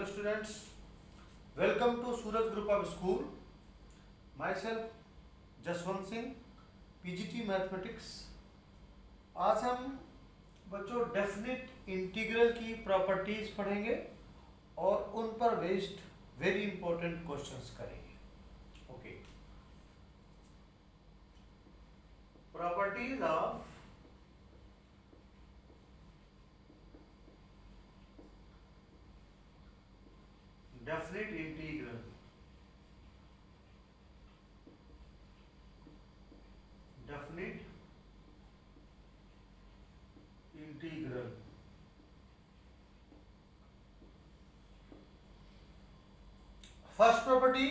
Hello students, welcome to Suraj Group of School. Myself Jaswant Singh, PGT mathematics. आज हम बच्चों definite integral की properties पढ़ेंगे और उन पर बेस्ड वेरी इंपॉर्टेंट क्वेश्चंस करेंगे। Okay, properties of definite integral. Definite integral first property,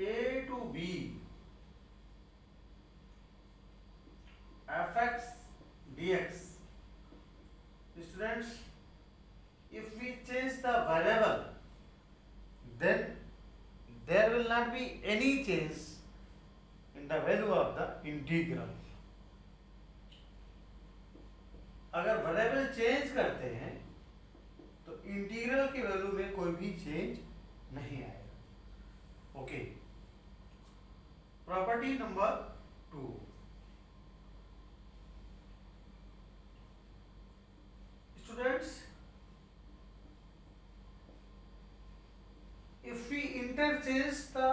a to b fx dx. Students, if we change the variable, then there will not be any change in the value of the integral. अगर variable change करते हैं तो integral की value में कोई भी change नहीं आएगा। Okay, property number 2, students, if we interchange the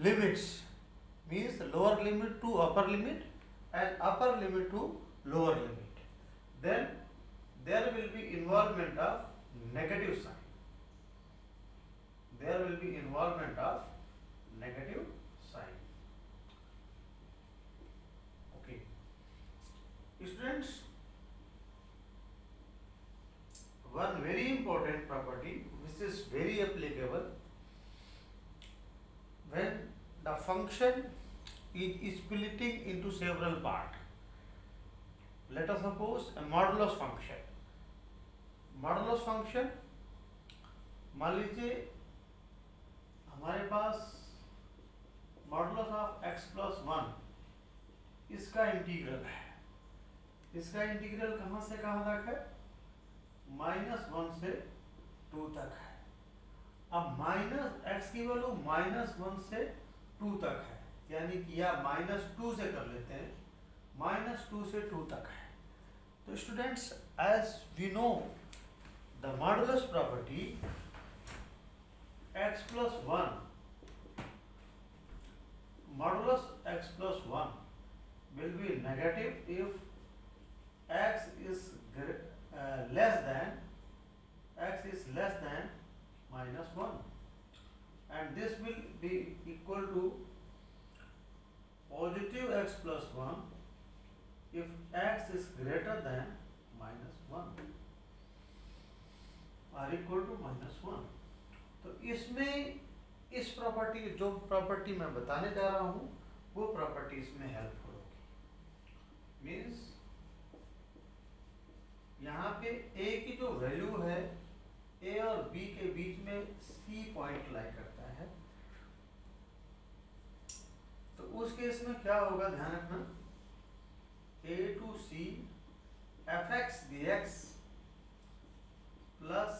limits, means lower limit to upper limit and upper limit to lower limit, then there will be involvement of negative sign. There will be involvement of negative sign. Okay, students, one very important property which is very applicable when the function is splitting into several parts. Let us suppose a modulus function. Modulus function, मान लीजिए हमारे पास modulus of x plus 1 इसका integral है। इसका integral कहाँ से कहाँ तक है? -1 से 2 तक है। अब माइनस एक्स की वैल्यू -1 से 2 तक है, यानी कि या -2 से कर लेते हैं, -2 से 2 तक है। तो students, as we know the modulus property, x plus 1, modulus x plus 1 will be negative if x is less than -1, and this will be equal to positive x plus 1 if x is greater than -1 or equal to -1। तो इसमें इस property, जो property मैं बताने जा रहा हूं वो प्रॉपर्टी इसमें हेल्पफुल होगी। मीन्स यहाँ पे a की जो वैल्यू है, a और b के बीच में c पॉइंट लाई करता है, तो उस केस में क्या होगा, ध्यान रखना, a to c fx dx plus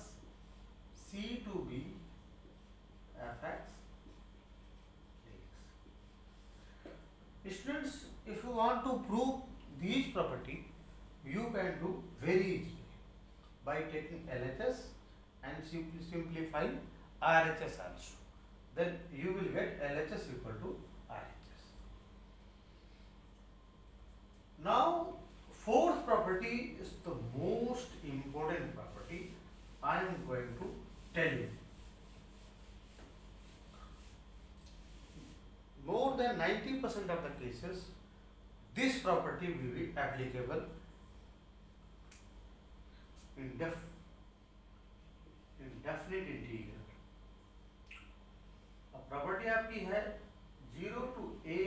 c to b fx dx. Students, if you want to prove these property, you can do very easily by taking LHS and simplifying RHS also. Then you will get LHS equal to RHS. Now, fourth property is the most important property I am going to tell you. More than 90% of the cases, this property will be applicable in definite integral. अब property आपकी है 0 to a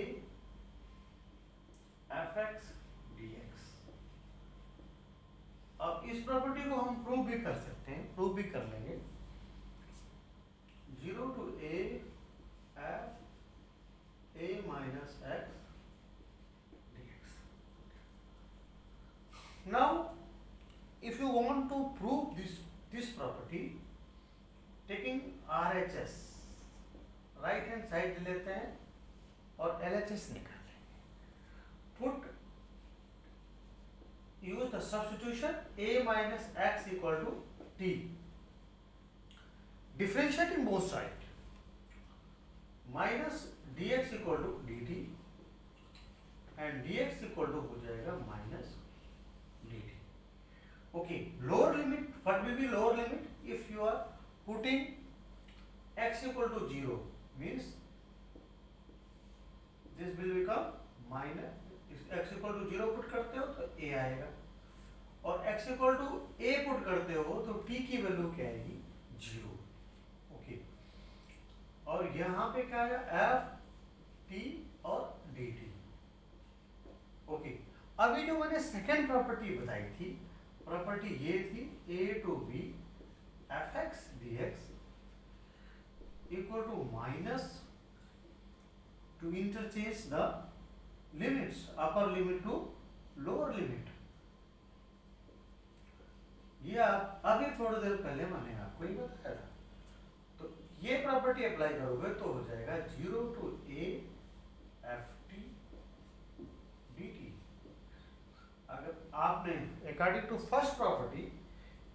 fx dx। अब इस property को हम prove भी कर सकते हैं, प्रूव भी कर लेंगे। 0 to a f a minus x dx। Now if you want to prove this property, taking RHS, right hand side लेते हैं और LHS निकाल लें. Put use the substitution a minus x equal to t. Differentiating both sides, minus dx equal to dt and dx equal to हो जाएगा minus dt. Okay, lower limit, what will be lower limit? If you are putting x equal to 0, means this will become minus, x equal to 0 put करते हो तो a आएगा, और x equal to a put करते हो तो t की value क्या आएगी? 0. ओके, और यहाँ पे क्या आएगा? f t और dt. ओके, अभी जो मैंने सेकेंड प्रॉपर्टी बताई थी, प्रॉपर्टी ये थी a to b fx dx equal to minus, to interchange the limits, upper limit to lower limit. ये आप अभी थोड़ी देर पहले मैंने आपको ही बताया था. तो ये प्रॉपर्टी अप्लाई करोगे तो हो जाएगा 0 to a ft dt. अगर आपने according to first property,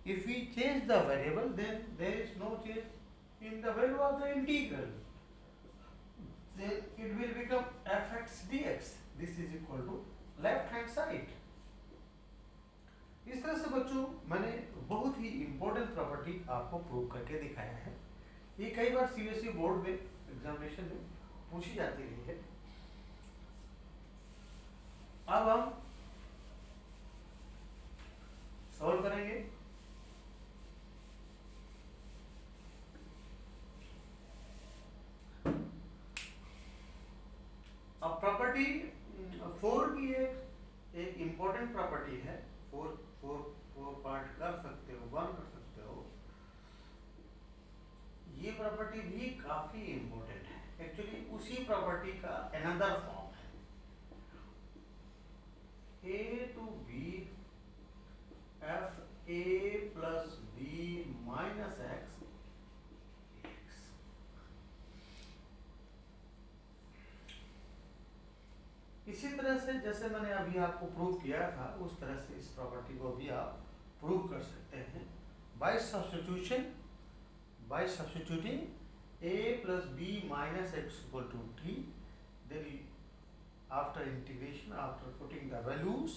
if we change the variable, then there is no change in the value of the integral. Then it will become fx dx. This is equal to left hand side. इस तरह से बच्चों मैंने बहुत ही important property आपको prove करके दिखाया है. ये कई बार सीबीएसई बोर्ड में एग्जामिनेशन में पूछी जाती रही है. अब हम सॉल्व करेंगे. अब प्रॉपर्टी 4 की एक इंपॉर्टेंट प्रॉपर्टी है. 4 पार्ट कर सकते हो, 1 कर सकते हो. ये प्रॉपर्टी भी काफी इंपॉर्टेंट है. एक्चुअली उसी प्रॉपर्टी का अनदर फॉर्म है. a to b f a plus b minus x dx. इसी तरह से जैसे मैंने अभी आपको प्रूव किया था, उस तरह से इस प्रॉपर्टी को भी आप प्रूव कर सकते हैं by substitution, by substituting a plus b minus x equal to t. Then after integration, after putting the values,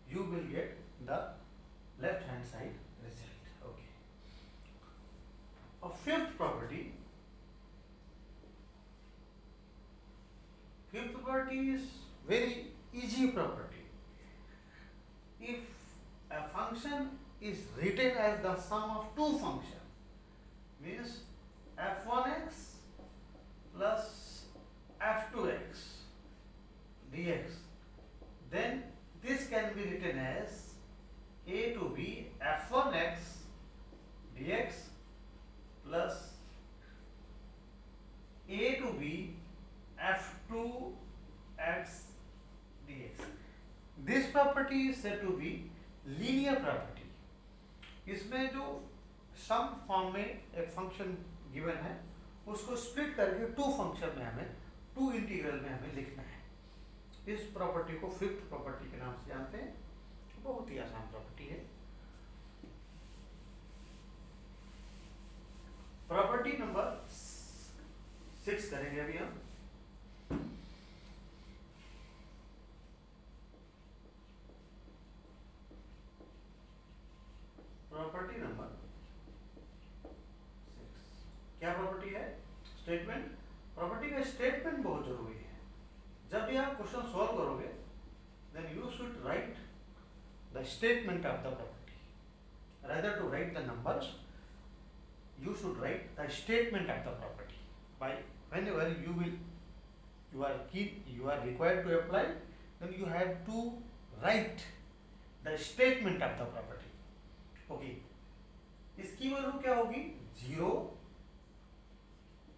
you will get the left hand side result. Okay. A fifth property. Fifth property is very easy property. If a function is written as the sum of two functions, means f1x plus f2x dx, then this can be written as a to b f1x dx plus a to b f2x dx. This property is said to be linear property. इसमें जो some form में एक function given है, उसको split करके to function में हमें, to integral में हमें लिखना है. इस प्रॉपर्टी को फिफ्थ प्रॉपर्टी के नाम से जानते हैं. बहुत ही आसान प्रॉपर्टी है. प्रॉपर्टी नंबर 6 करेंगे अभी हम. प्रॉपर्टी नंबर 6 क्या प्रॉपर्टी है? स्टेटमेंट. प्रॉपर्टी का स्टेटमेंट बहुत जरूरी है. जब भी आप क्वेश्चन सॉल्व करोगे, then you should write the statement of the property. Rather to write the numbers, you should write the statement of the property. By whenever you are required to apply, then you have to write the statement of the property. Okay. इसकी value क्या होगी? 0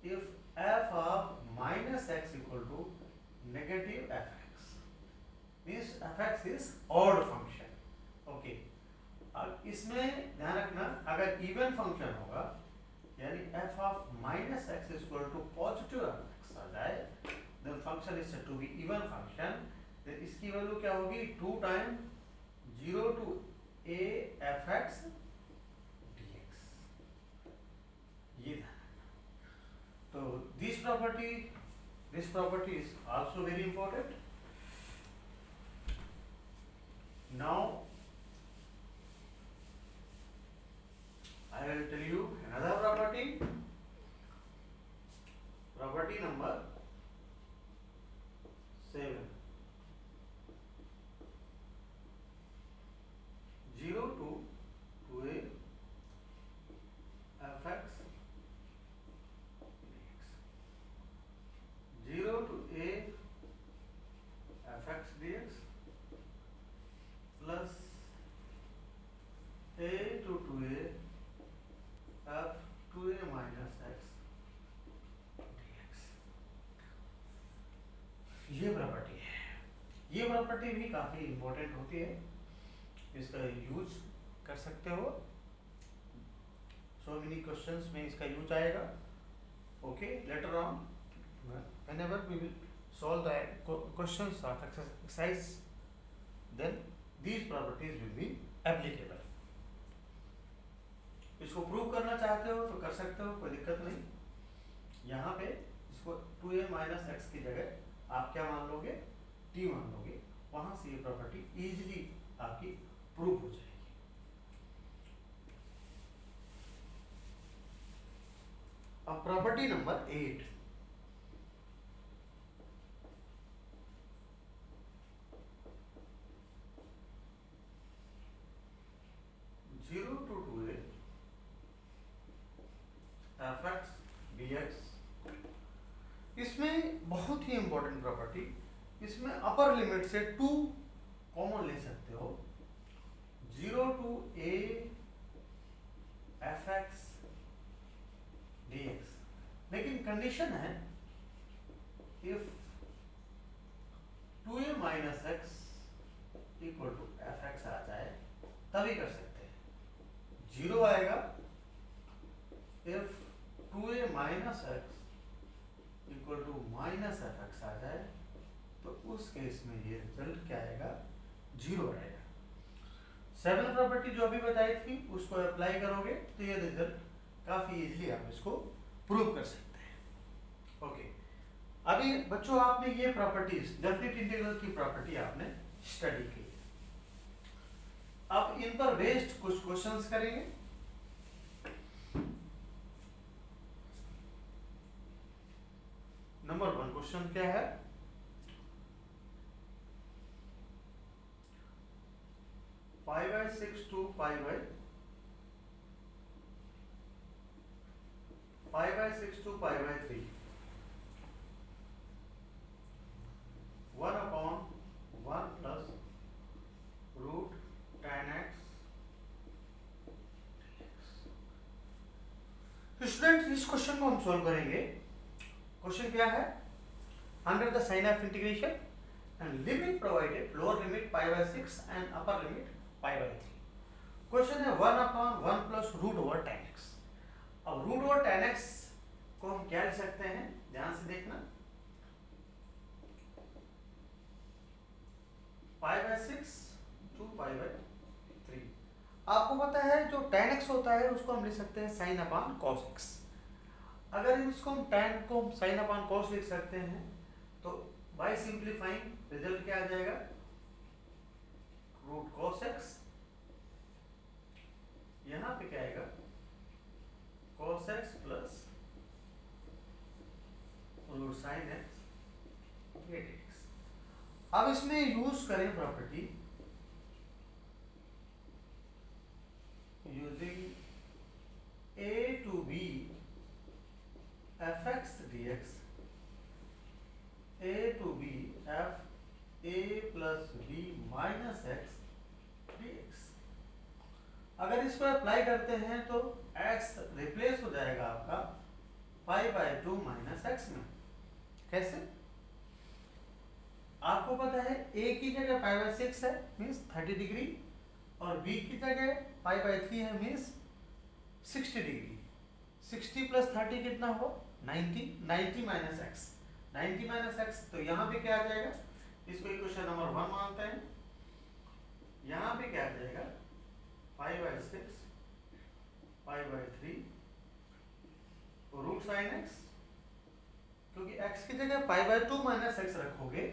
if f of minus x equal to negative fx, means fx is odd function. Okay. इसमें ध्यान रखना, अगर even function होगा यानी f of minus x equal to positive x आ जाए, then function is said to be even function. Then इसकी value क्या होगी, 2 time 0 to a f x dx। ये तो this property is also very important. Now I will tell you another property number 7, 0 to 2a fx dx, 0 to a fx dx plus a to 2a f 2a minus x dx। ये property है, ये property भी काफी important होती है, इसका use कर सकते हो, सो मेनी क्वेश्चंस में इसका यूज आएगा। Okay, later on whenever we will solve the questions of exercise, then these properties will be applicable। इसको प्रूव करना चाहते हो तो कर सकते हो, कोई दिक्कत नहीं। यहाँ पे इसको 2a माइनस एक्स की जगह आप क्या मान लोगे, t मान लोगे, वहां से ये प्रॉपर्टी इजीली आपकी प्रूव हो जाएगी। अब property number 8, zero to 2a fx dx। इसमें बहुत ही इंपॉर्टेंट प्रॉपर्टी, इसमें अपर लिमिट से 2 कॉमन ले सकते हो, 0 टू a fx dx, लेकिन कंडीशन है if 2a minus x equal to fx आ जाए तभी कर सकते हैं। 0 आएगा if 2a minus x equal to minus f x आ जाए, तो उस केस में ये रिजल्ट क्या आएगा, 0 आएगा। 7 प्रॉपर्टी जो अभी बताई थी उसको अप्लाई करोगे तो ये रिजल्ट काफी इजीली आप इसको प्रूव कर सकते हैं। ओके, अभी बच्चों आपने ये प्रॉपर्टीज, डेफिनेट इंटीग्रल की प्रॉपर्टी आपने स्टडी की, अब इन पर बेस्ड कुछ क्वेश्चंस करेंगे। नंबर 1 क्वेश्चन क्या है, pi by 6 to pi by 6 to pi by 3, 1 upon 1 plus root tan x। Students इस क्वेश्चन को हम सॉल्व करेंगे। क्वेश्चन क्या है, under the sign of integration and limit provided, lower limit pi by 6 and upper limit pi by 3। Question है 1 upon 1 plus root over tan x। अब root over tan x को हम क्या लिख सकते हैं, ध्यान से देखना, pi by 6 to pi by 3। आपको पता है जो tan x होता है उसको हम लिख सकते हैं sin अपॉन cos x। अगर इसको हम tan को sin अपॉन cos लिख सकते हैं तो बाय सिंप्लीफाइंग रिजल्ट क्या आ जाएगा, रूट cos x, यहां पे क्या आएगा cos x plus root sin x dx। अब इसमें यूज करें property using a to b fx dx, a to b f a plus b minus x dx। अगर इसको अप्लाई करते हैं तो x रिप्लेस हो जाएगा आपका पाई बाय 2 माइनस एक्स में। कैसे, आपको पता है a की जगह पाई बाय 6 है, मीन्स 30 डिग्री और b की जगह π/3 है मीन्स 60 डिग्री। 60 + 30 कितना हुआ 90, 90 - x, 90 - x। तो यहाँ पे क्या आ जाएगा, इसको इक्वेशन नंबर 1 मानते हैं। यहाँ पे क्या आ जाएगा π/6 π/3 √sin x, क्योंकि x की जगह π/2 - x रखोगे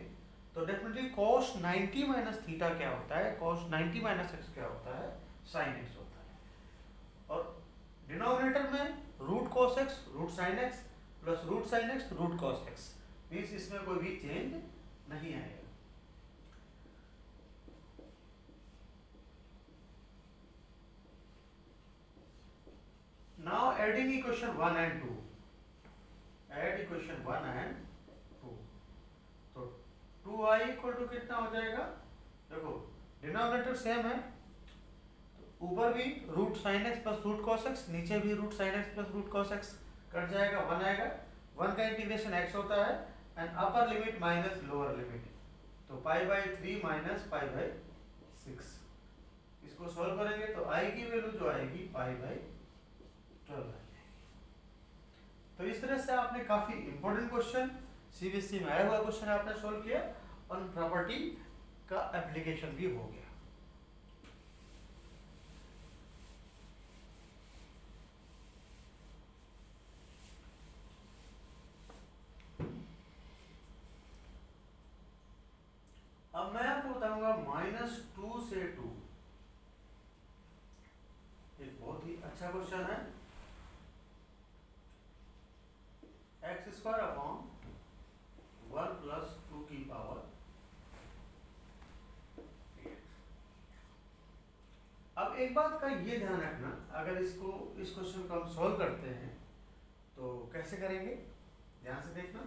तो डेफिनेटली cos 90 - थीटा क्या होता है, cos 90 - x क्या होता है, sin x होता है। और डिनोमिनेटर में √cos x √sin x plus √sin x √cos x, means इसमें कोई भी चेंज नहीं आएगा। Now adding equation 1 and 2, add equation 1 and 2। तो 2i = कितना हो जाएगा, देखो डिनोमिनेटर सेम है, तो ऊपर भी √sin x plus √cos x, नीचे भी √sin x plus √cos x, cut जाएगा 1 आएगा। 1 का इंटीग्रेशन x होता है and upper limit minus lower limit, तो π/3 - π/6। इसको सॉल्व करेंगे तो i की वैल्यू जो आएगी π/12 आ जाएगी। तो इस तरह से आपने काफी इंपॉर्टेंट क्वेश्चन, सीबीएसई में आया हुआ क्वेश्चन आपने सॉल्व किया और प्रॉपर्टी का एप्लीकेशन भी हो गया। अब मैं आपको बताऊंगा -2 से 2, एक बहुत ही अच्छा क्वेश्चन है। x² अपॉन 1 + 2 की पावर। अब एक बात का ये ध्यान रखना, अगर इस क्वेश्चन को हम सॉल्व करते हैं तो कैसे करेंगे, ध्यान से देखना।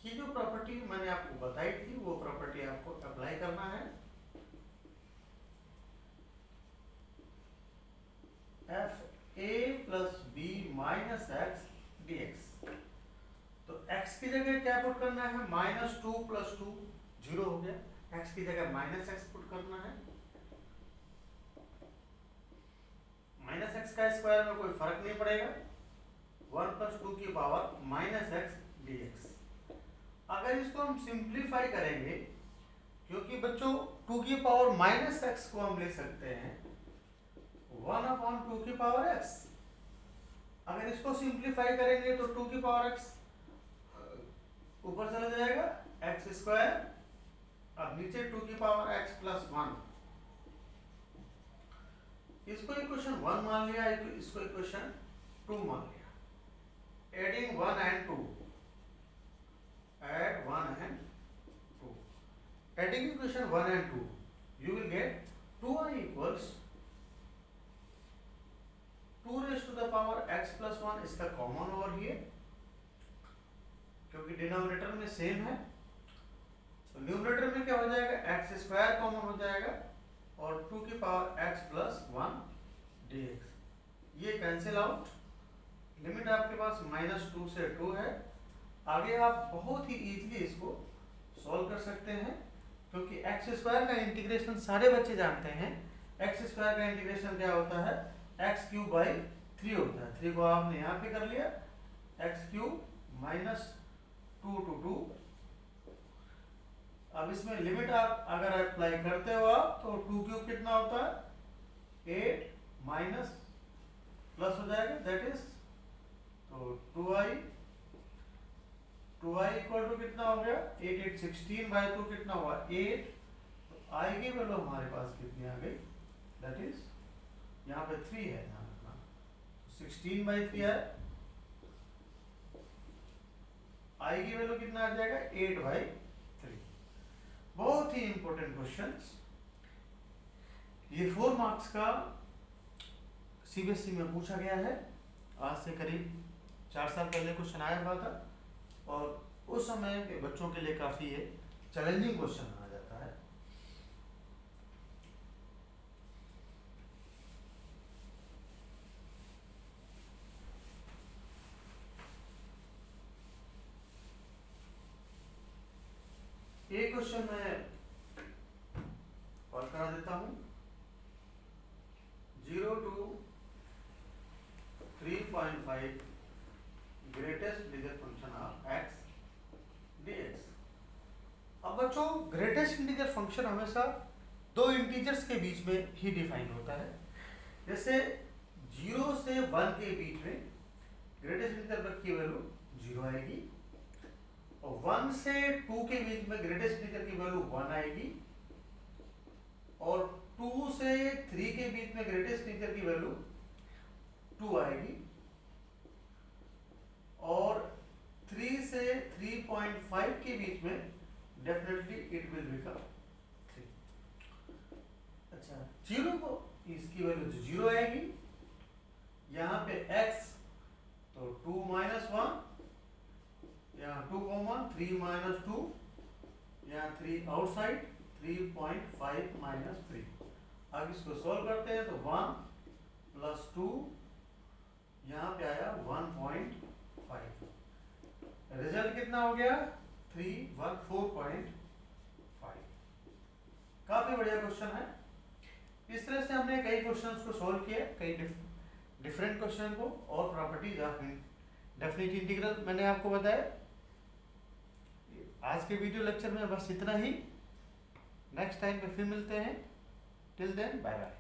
ये जो प्रॉपर्टी मैंने आपको बताई थी वो प्रॉपर्टी आपको अप्लाई करना है। fa + b - x dx। तो x की जगह क्या पुट करना है, -2 + 2 0 हो गया, x की जगह -x पुट करना है। -x का स्क्वायर में कोई फर्क नहीं पड़ेगा, 1 + 2 की पावर -x dx। अगर इसको हम सिंप्लीफाई करेंगे, क्योंकि बच्चों 2 की पावर -x को हम ले सकते हैं 1/2 की पावर x। अगर इसको सिंप्लीफाई करेंगे तो 2 की पावर x ऊपर चला जाएगा x², अब नीचे 2 की पावर x + 1। इसको इक्वेशन 1 मान लिया, इसको इक्वेशन 2 मान लिया। Adding 1 and 2, add 1 and 2, adding equation 1 and 2, you will get 2i equals 2 raised to the power x + 1, इसका कॉमन ओवर हियर, क्योंकि डिनोमिनेटर में सेम है। तो न्यूमरेटर में क्या हो जाएगा, x² कॉमन हो जाएगा और 2 की पावर x + 1 dx, ये कैंसिल आउट। लिमिट आपके पास -2 से 2 है। आगे आप बहुत ही इजीली इसको सॉल्व कर सकते हैं, क्योंकि x² का इंटीग्रेशन सारे बच्चे जानते हैं। x² का इंटीग्रेशन क्या होता है, x³/3 होता है। 3 को आपने यहाँ पे कर लिया, x³ -2 to 2। अब इसमें लिमिट आप अगर अप्लाई करते हो आप, तो 2³ कितना होता है 8 माइनस प्लस हो जाएगा, दैट इज तो 2i इक्वल टू कितना हो गया 8 8 16/2 कितना हुआ 8। तो i की वैल्यू हमारे पास कितनी आ गई, दैट इज यहाँ पे 3 है, ध्यान रखना 16/3 है। i की वैल्यू कितना आ जाएगा 8/3। बहुत ही इंपॉर्टेंट क्वेश्चंस, ये 4 मार्क्स का सीबीएसई में पूछा गया है। आज से करीब 4 साल पहले क्वेश्चन आया हुआ था और उस समय के बच्चों के लिए काफी ये चैलेंजिंग क्वेश्चन माना जाता है। ये क्वेश्चन मैं ग्रेटेस्ट इंटीजर फंक्शन हमेशा दो इंटीजर्स के बीच में ही डिफाइन होता है। जैसे 0 से 1 के बीच में ग्रेटेस्ट इंटीजर की वैल्यू 0 आएगी, और 1 से 2 के बीच में ग्रेटेस्ट इंटीजर की वैल्यू 1 आएगी, और 2 से 3 के बीच में ग्रेटेस्ट इंटीजर की वैल्यू 2 आएगी, और 3 से 3.5 के बीच में डेफिनेटली इट विल बिकम 3। अच्छा, 0 को इसकी वैल्यू 0 आएगी, यहाँ पे x तो 2 माइनस 1, यहाँ 2 कॉमन, 3 माइनस 2, यहाँ 3 आउटसाइड, 3.5 माइनस 3। अब इसको सॉल्व करते हैं तो 1 प्लस 2, यहाँ पे आया 1.5। रिजल्ट कितना हो गया? 4.5। काफी बढ़िया क्वेश्चन है। इस तरह से हमने कई क्वेश्चंस को सॉल्व किया, कई डिफरेंट क्वेश्चन को, और प्रॉपर्टीज ऑफ डेफिनिट इंटीग्रल मैंने आपको बताया। आज के वीडियो लेक्चर में बस इतना ही। नेक्स्ट टाइम पे फिर मिलते हैं। Till then bye bye.